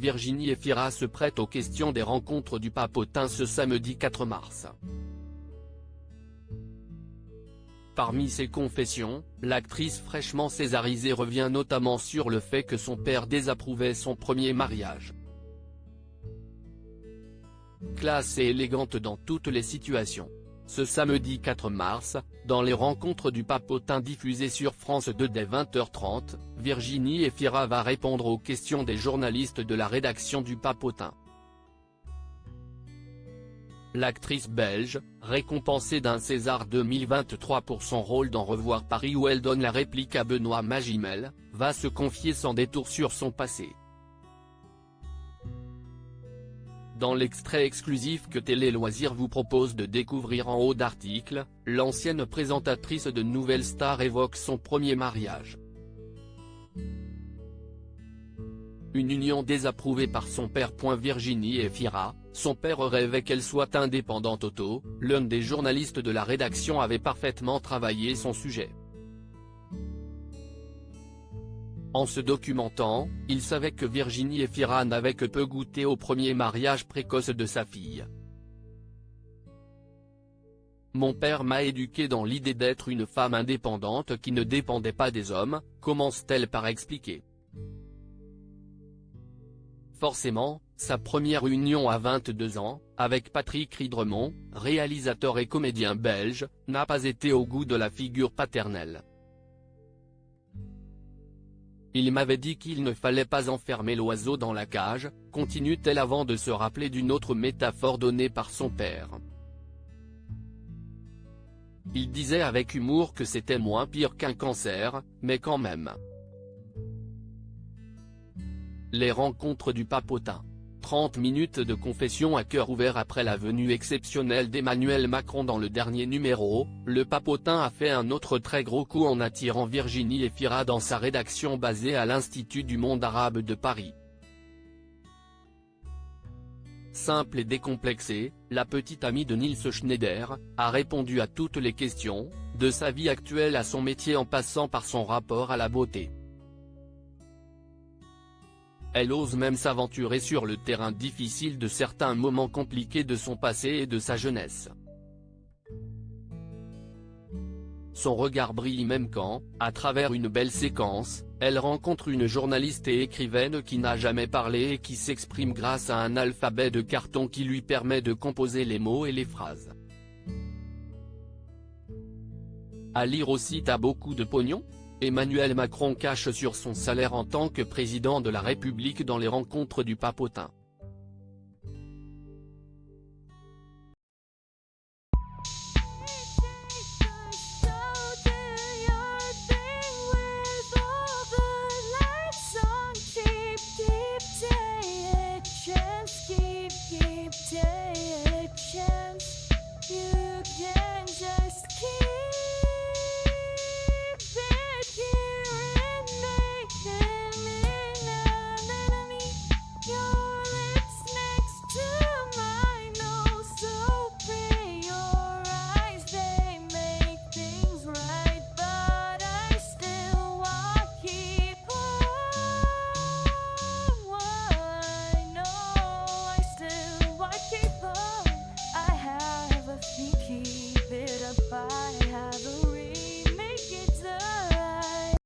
Virginie Efira se prête aux questions des rencontres du papotin ce samedi 4 mars. Parmi ses confessions, l'actrice fraîchement césarisée revient notamment sur le fait que son père désapprouvait son premier mariage. Classe et élégante dans toutes les situations. Ce samedi 4 mars, dans les rencontres du papotin diffusées sur France 2 dès 20h30, Virginie Efira va répondre aux questions des journalistes de la rédaction du papotin. L'actrice belge, récompensée d'un César 2023 pour son rôle dans Revoir Paris où elle donne la réplique à Benoît Magimel, va se confier sans détour sur son passé. Dans l'extrait exclusif que Télé Loisirs vous propose de découvrir en haut d'article, l'ancienne présentatrice de Nouvelle Star évoque son premier mariage. Une union désapprouvée par son père. Virginie Efira, son père rêvait qu'elle soit indépendante auto, l'un des journalistes de la rédaction avait parfaitement travaillé son sujet. En se documentant, il savait que Virginie Efira n'avait que peu goûté au premier mariage précoce de sa fille. Mon père m'a éduqué dans l'idée d'être une femme indépendante qui ne dépendait pas des hommes, commence-t-elle par expliquer. Forcément, sa première union à 22 ans, avec Patrick Ridremont, réalisateur et comédien belge, n'a pas été au goût de la figure paternelle. Il m'avait dit qu'il ne fallait pas enfermer l'oiseau dans la cage, continue-t-elle avant de se rappeler d'une autre métaphore donnée par son père. Il disait avec humour que c'était moins pire qu'un cancer, mais quand même. Les rencontres du papotin. 30 minutes de confession à cœur ouvert après la venue exceptionnelle d'Emmanuel Macron dans le dernier numéro, le papotin a fait un autre très gros coup en attirant Virginie Efira dans sa rédaction basée à l'Institut du Monde Arabe de Paris. Simple et décomplexée, la petite amie de Nils Schneider, a répondu à toutes les questions, de sa vie actuelle à son métier en passant par son rapport à la beauté. Elle ose même s'aventurer sur le terrain difficile de certains moments compliqués de son passé et de sa jeunesse. Son regard brille même quand, à travers une belle séquence, elle rencontre une journaliste et écrivaine qui n'a jamais parlé et qui s'exprime grâce à un alphabet de carton qui lui permet de composer les mots et les phrases. À lire aussi T'as beaucoup de pognon ? Emmanuel Macron cache sur son salaire en tant que président de la République dans les rencontres du papotin.